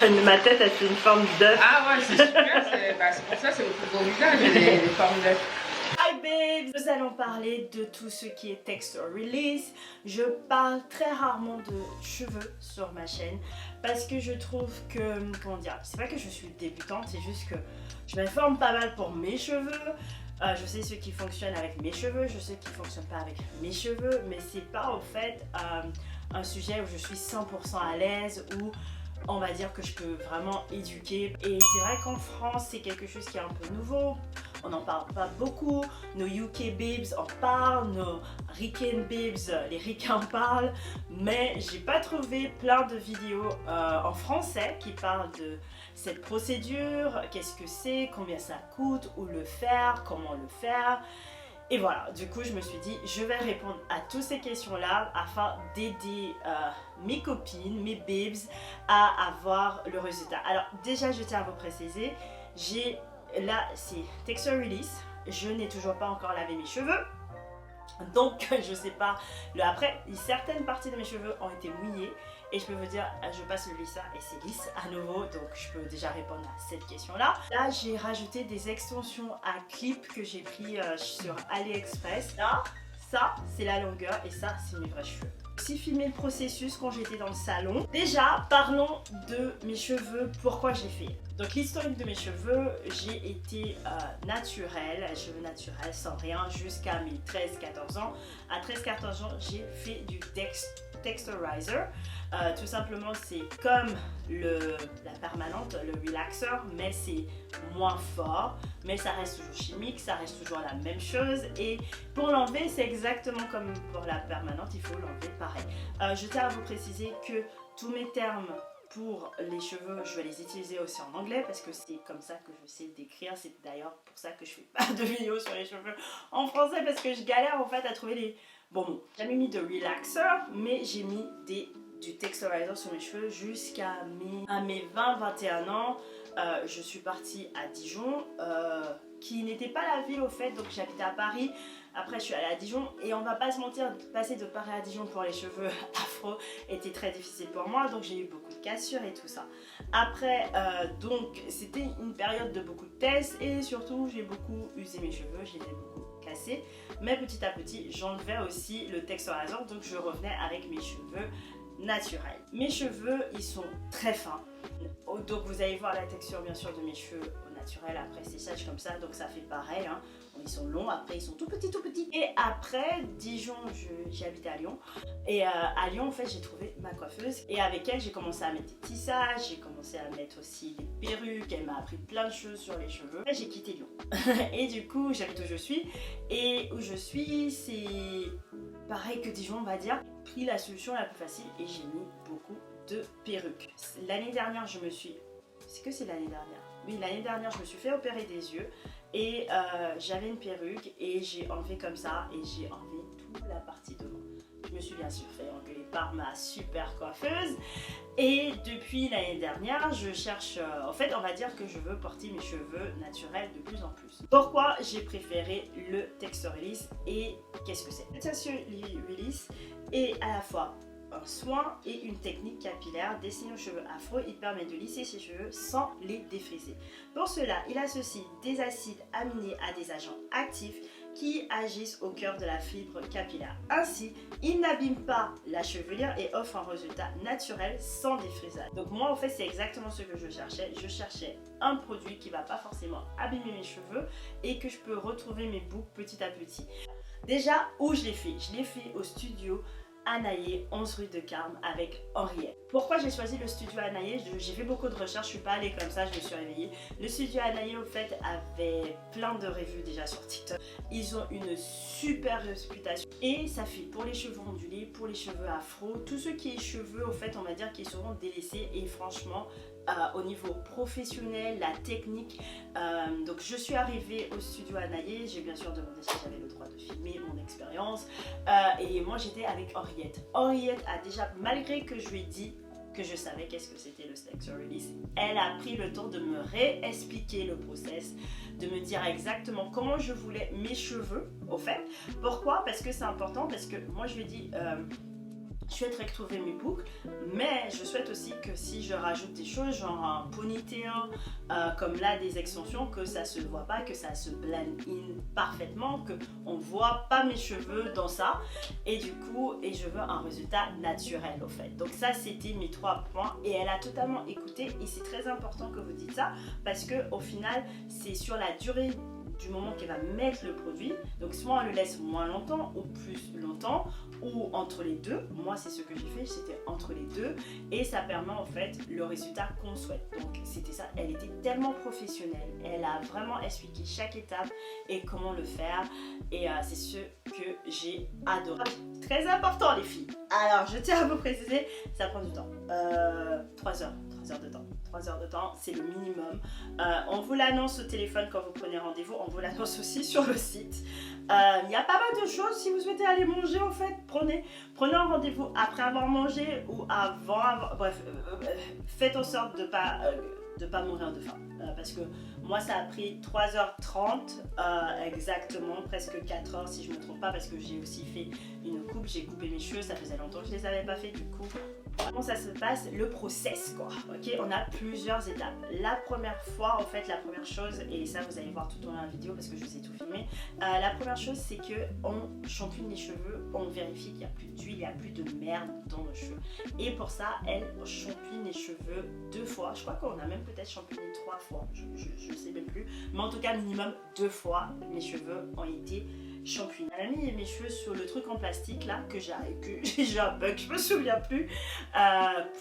Ma tête, elle fait une forme d'œuf. Ah ouais, c'est super, c'est pour ça, c'est le plus beau visage, les formes d'œuf. Hi babes! Nous allons parler de tout ce qui est texture release. Je parle très rarement de cheveux sur ma chaîne parce que je trouve que, comment dire, c'est pas que je suis débutante, c'est juste que je m'informe pas mal pour mes cheveux. Je sais ce qui fonctionne avec mes cheveux, je sais ce qui fonctionne pas avec mes cheveux, mais c'est pas au fait un sujet où je suis 100% à l'aise, où on va dire que je peux vraiment éduquer. Et c'est vrai qu'en France, c'est quelque chose qui est un peu nouveau. On n'en parle pas beaucoup. Nos UK babes en parlent, nos Rican babes, les Ricains en parlent. Mais j'ai pas trouvé plein de vidéos en français qui parlent de cette procédure, qu'est-ce que c'est, combien ça coûte, où le faire, comment le faire. Et voilà, du coup je me suis dit je vais répondre à toutes ces questions-là afin d'aider mes copines, mes babes à avoir le résultat. Alors déjà je tiens à vous préciser, là c'est texture release, je n'ai toujours pas encore lavé mes cheveux. Donc je sais pas, après certaines parties de mes cheveux ont été mouillées et je peux vous dire, je passe le lisseur et c'est lisse à nouveau, donc je peux déjà répondre à cette question là. Là j'ai rajouté des extensions à clip que j'ai pris sur AliExpress. Là, ça c'est la longueur et ça c'est mes vrais cheveux. J'ai aussi filmé le processus quand j'étais dans le salon. Déjà, parlons de mes cheveux, pourquoi je l'ai fait. Donc l'historique de mes cheveux, j'ai été naturelle, cheveux naturels sans rien jusqu'à mes 13-14 ans. À 13-14 ans, j'ai fait du texturizer. Tout simplement, c'est comme la permanente, le relaxer, mais c'est moins fort. Mais ça reste toujours chimique, ça reste toujours la même chose. Et pour l'enlever, c'est exactement comme pour la permanente, il faut l'enlever pareil. Je tiens à vous préciser que tous mes termes pour les cheveux, je vais les utiliser aussi en anglais parce que c'est comme ça que je sais décrire. C'est d'ailleurs pour ça que je fais pas de vidéos sur les cheveux en français parce que je galère en fait à trouver les bons mots. J'ai jamais mis de relaxer, mais j'ai mis du texturizer sur mes cheveux jusqu'à mes 20-21 ans. Je suis partie à Dijon, qui n'était pas la ville au fait, donc j'habitais à Paris. Après je suis allée à Dijon et on va pas se mentir, passer de Paris à Dijon pour les cheveux afro était très difficile pour moi, donc j'ai eu beaucoup de cassures et tout ça. Après donc c'était une période de beaucoup de tests et surtout j'ai beaucoup usé mes cheveux, j'ai beaucoup cassé. Mais petit à petit j'enlevais aussi le texturizer, donc je revenais avec mes cheveux naturels. Mes cheveux ils sont très fins, donc vous allez voir la texture bien sûr de mes cheveux au naturel après séchage comme ça, donc ça fait pareil hein. Ils sont longs, après ils sont tout petits. Et après Dijon, j'habite à Lyon. Et à Lyon en fait j'ai trouvé ma coiffeuse. Et avec elle j'ai commencé à mettre des tissages, j'ai commencé à mettre aussi des perruques. Elle m'a appris plein de choses sur les cheveux. Et j'ai quitté Lyon. Et du coup j'habite où je suis. Et où je suis c'est pareil que Dijon on va dire. J'ai pris la solution la plus facile et j'ai mis beaucoup de perruques. L'année dernière je me suis... C'est que c'est l'année dernière. Oui, l'année dernière je me suis fait opérer des yeux. Et j'avais une perruque et j'ai enlevé comme ça et j'ai enlevé toute la partie devant. Je me suis bien sûr fait engueuler par ma super coiffeuse. Et depuis l'année dernière, je cherche... en fait, on va dire que je veux porter mes cheveux naturels de plus en plus. Pourquoi j'ai préféré le texture release et qu'est-ce que c'est? Le texture release est à la fois un soin et une technique capillaire destinée aux cheveux afro. Il permet de lisser ses cheveux sans les défriser. Pour cela, il associe des acides aminés à des agents actifs qui agissent au cœur de la fibre capillaire. Ainsi, il n'abîme pas la chevelure et offre un résultat naturel sans défrisage. Donc moi, en fait, c'est exactement ce que je cherchais. Je cherchais un produit qui ne va pas forcément abîmer mes cheveux et que je peux retrouver mes boucles petit à petit. Déjà, où je l'ai fait? Je l'ai fait au studio Anaïe, 11 rue de Carme avec Henriette. Pourquoi j'ai choisi le studio Anaïe? J'ai fait beaucoup de recherches, je suis pas allée comme ça, je me suis réveillée. Le studio Anaïe au fait avait plein de revues déjà sur TikTok. Ils ont une super réputation et ça fait pour les cheveux ondulés, pour les cheveux afro, tout ce qui est cheveux au fait on va dire qu'ils seront délaissés et franchement au niveau professionnel, la technique. Donc je suis arrivée au studio Anaïe, j'ai bien sûr demandé si j'avais le droit de filmer mon expérience et moi j'étais avec Henriette. Henriette a déjà, malgré que je lui ai dit que je savais qu'est-ce que c'était le texture release, elle a pris le temps de me réexpliquer le process, de me dire exactement comment je voulais mes cheveux au fait. Pourquoi? Parce que c'est important, parce que moi je lui ai dit Je souhaite retrouver mes boucles, mais je souhaite aussi que si je rajoute des choses, genre un ponytail, comme là des extensions, que ça se voit pas, que ça se blend in parfaitement, que on voit pas mes cheveux dans ça. Et du coup, je veux un résultat naturel au fait. Donc ça, c'était mes 3 points et elle a totalement écouté et c'est très important que vous dites ça parce que au final, c'est sur la durée du moment qu'elle va mettre le produit, donc soit on le laisse moins longtemps ou plus longtemps ou entre les deux. Moi c'est ce que j'ai fait, c'était entre les deux et ça permet en fait le résultat qu'on souhaite. Donc c'était ça, elle était tellement professionnelle, elle a vraiment expliqué chaque étape et comment le faire et c'est ce que j'ai adoré. Très important les filles, alors je tiens à vous préciser, ça prend du temps, 3 heures de temps. 3 heures de temps, c'est le minimum. On vous l'annonce au téléphone quand vous prenez rendez-vous, on vous l'annonce aussi sur le site. Il y a pas mal de choses, si vous souhaitez aller manger, en fait, prenez un rendez-vous après avoir mangé ou avant bref, faites en sorte de pas mourir de faim. Parce que moi, ça a pris 3h30, exactement, presque 4h si je me trompe pas, parce que j'ai aussi fait une coupe, j'ai coupé mes cheveux, ça faisait longtemps que je les avais pas fait, du coup. Comment ça se passe, le process quoi, ok, on a plusieurs étapes. La première fois, en fait, la première chose, et ça vous allez voir tout au long de la vidéo parce que je vous ai tout filmé, la première chose c'est que on shampooine les cheveux, on vérifie qu'il n'y a plus d'huile, il n'y a plus de merde dans nos cheveux. Et pour ça, elle shampooine les cheveux 2 fois, je crois qu'on a même peut-être shampooiné 3 fois, je sais même plus, mais en tout cas minimum 2 fois, mes cheveux ont été shampooinés. Elle a mis mes cheveux sur le truc en plastique là que j'ai un bug, je me souviens plus,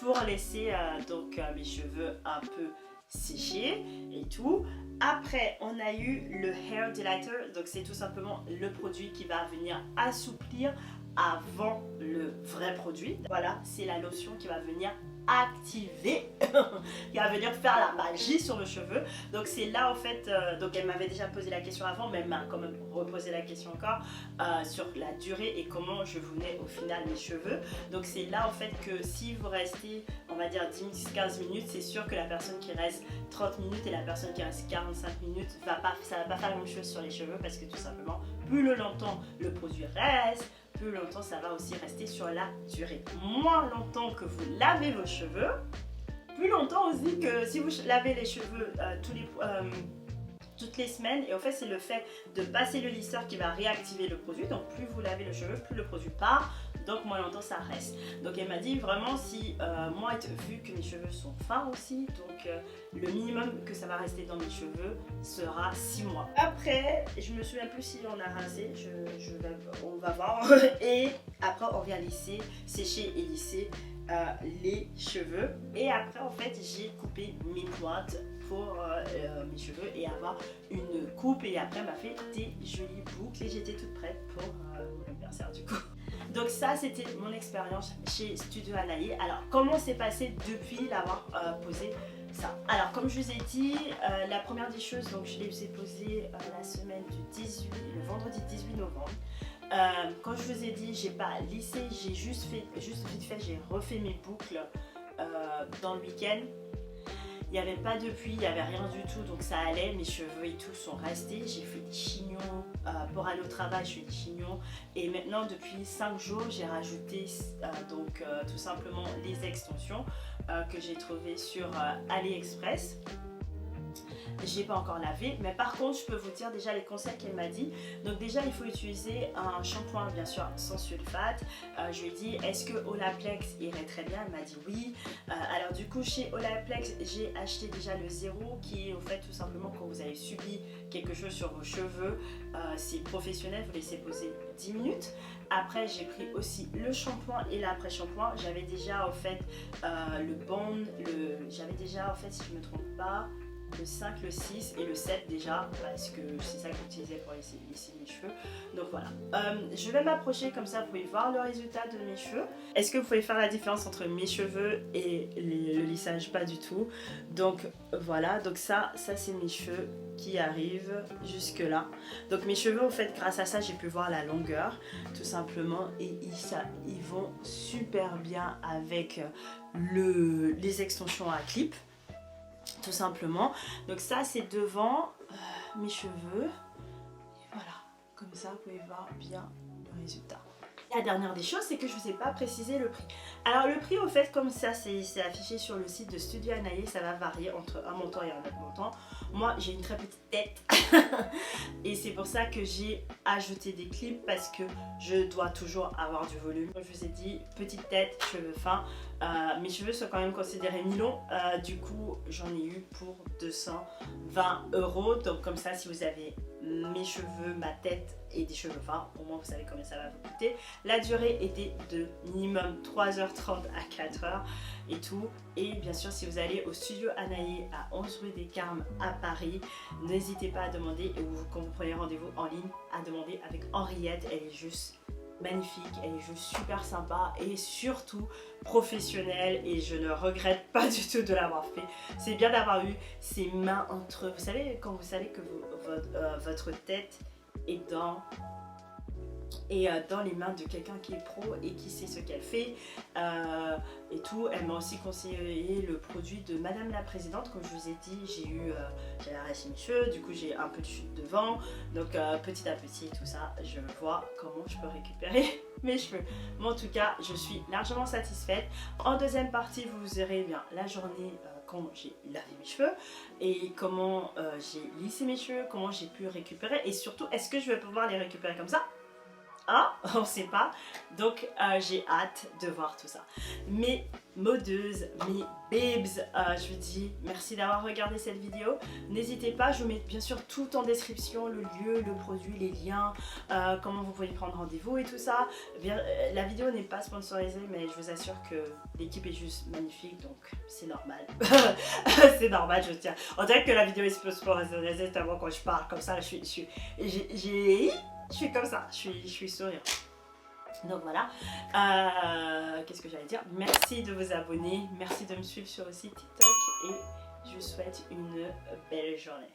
pour laisser donc mes cheveux un peu sécher et tout. Après on a eu le Hair Delighter, donc c'est tout simplement le produit qui va venir assouplir avant le vrai produit. Voilà, c'est la lotion qui va venir activer, qui va venir faire la magie sur le cheveu. Donc c'est là en fait, donc elle m'avait déjà posé la question avant, mais elle m'a quand même reposé la question encore sur la durée et comment je voulais au final mes cheveux. Donc c'est là en fait que si vous restez, on va dire 10-15 minutes, c'est sûr que la personne qui reste 30 minutes et la personne qui reste 45 minutes, ça va pas faire la même chose sur les cheveux parce que tout simplement, plus longtemps le produit reste, plus longtemps ça va aussi rester sur la durée. Moins longtemps que vous lavez vos cheveux, plus longtemps aussi que si vous lavez les cheveux toutes les semaines. Et en fait c'est le fait de passer le lisseur qui va réactiver le produit. Donc plus vous lavez le cheveu, plus le produit part, donc moins longtemps ça reste. Donc elle m'a dit vraiment si moi vu que mes cheveux sont fins aussi, donc le minimum que ça va rester dans mes cheveux sera 6 mois. Après je me souviens plus si on a rincé, on va voir. Et après on vient lisser, sécher et lisser les cheveux. Et après en fait j'ai coupé mes pointes pour mes cheveux et avoir une coupe, et après elle m'a fait des jolies boucles et j'étais toute prête pour mon anniversaire du coup. Donc ça c'était mon expérience chez Studio Anaï. Alors comment s'est passé depuis l'avoir posé ça? Alors comme je vous ai dit, la première des choses, donc je les ai posées la semaine du 18, le vendredi 18 novembre. Quand je vous ai dit, j'ai pas lissé, j'ai juste vite fait, j'ai refait mes boucles dans le week-end. Il n'y avait pas de pluie, il n'y avait rien du tout, donc ça allait, mes cheveux et tout sont restés. J'ai fait des chignons, pour aller au travail je fais des chignons. Et maintenant depuis 5 jours j'ai rajouté tout simplement les extensions que j'ai trouvées sur AliExpress. J'ai pas encore lavé, mais par contre je peux vous dire déjà les conseils qu'elle m'a dit. Donc déjà il faut utiliser un shampoing bien sûr sans sulfate. Je lui ai dit est-ce que Olaplex irait très bien, elle m'a dit oui. Alors du coup chez Olaplex j'ai acheté déjà le 0 qui est au fait tout simplement quand vous avez subi quelque chose sur vos cheveux, c'est professionnel, vous laissez poser 10 minutes. Après j'ai pris aussi le shampoing et l'après-shampoing. J'avais déjà au fait le bond, j'avais déjà en fait si je me trompe pas le 5, le 6 et le 7 déjà parce que c'est ça que j'utilisais pour lisser mes cheveux. Donc voilà, je vais m'approcher comme ça vous pouvez voir le résultat de mes cheveux. Est-ce que vous pouvez faire la différence entre mes cheveux et le lissage? Pas du tout. Donc voilà, donc ça c'est mes cheveux qui arrivent jusque là. Donc mes cheveux en fait grâce à ça j'ai pu voir la longueur tout simplement et ils vont super bien avec les extensions à clip. Tout simplement. Donc ça c'est devant mes cheveux. Et voilà, comme ça vous pouvez voir bien le résultat. La dernière des choses, c'est que je ne vous ai pas précisé le prix. Alors le prix, au fait, comme ça c'est affiché sur le site de Studio Anaïe, ça va varier entre un montant et un autre montant. Moi, j'ai une très petite tête et c'est pour ça que j'ai ajouté des clips parce que je dois toujours avoir du volume. Comme je vous ai dit, petite tête, cheveux fins. Mes cheveux sont quand même considérés mi-longs, du coup j'en ai eu pour 220 €. Donc comme ça, si vous avez mes cheveux, ma tête et des cheveux fins, au moins vous savez combien ça va vous coûter. La durée était de minimum 3h30 à 4h et tout. Et bien sûr, si vous allez au studio Anaïe à 11 rue des Carmes à Paris, n'hésitez pas à demander, ou quand vous prenez rendez-vous en ligne, à demander avec Henriette. Elle est juste magnifique, elle est juste super sympa et surtout professionnelle, et je ne regrette pas du tout de l'avoir fait. C'est bien d'avoir eu ses mains entre, vous savez, quand vous savez que votre tête est dans les mains de quelqu'un qui est pro et qui sait ce qu'elle fait et tout. Elle m'a aussi conseillé le produit de Madame la Présidente. Comme je vous ai dit, j'ai arraché mes cheveux, du coup j'ai un peu de chute devant, donc petit à petit tout ça, je vois comment je peux récupérer mes cheveux. Mais en tout cas, je suis largement satisfaite. En deuxième partie, vous verrez bien la journée quand j'ai lavé mes cheveux et comment j'ai lissé mes cheveux, comment j'ai pu récupérer, et surtout, est-ce que je vais pouvoir les récupérer comme ça? Ah, on sait pas. Donc j'ai hâte de voir tout ça. Mes modeuses, mes babes, je vous dis merci d'avoir regardé cette vidéo. N'hésitez pas, je vous mets bien sûr tout en description, le lieu, le produit, les liens, comment vous pouvez prendre rendez-vous et tout ça. Bien, la vidéo n'est pas sponsorisée, mais je vous assure que l'équipe est juste magnifique, donc c'est normal. C'est normal, je tiens. On dirait que la vidéo est sponsorisée, tellement quand je parle comme ça, je suis comme ça, je suis souriant. Donc voilà, qu'est-ce que j'allais dire? Merci de vous abonner, merci de me suivre sur aussi TikTok et je vous souhaite une belle journée.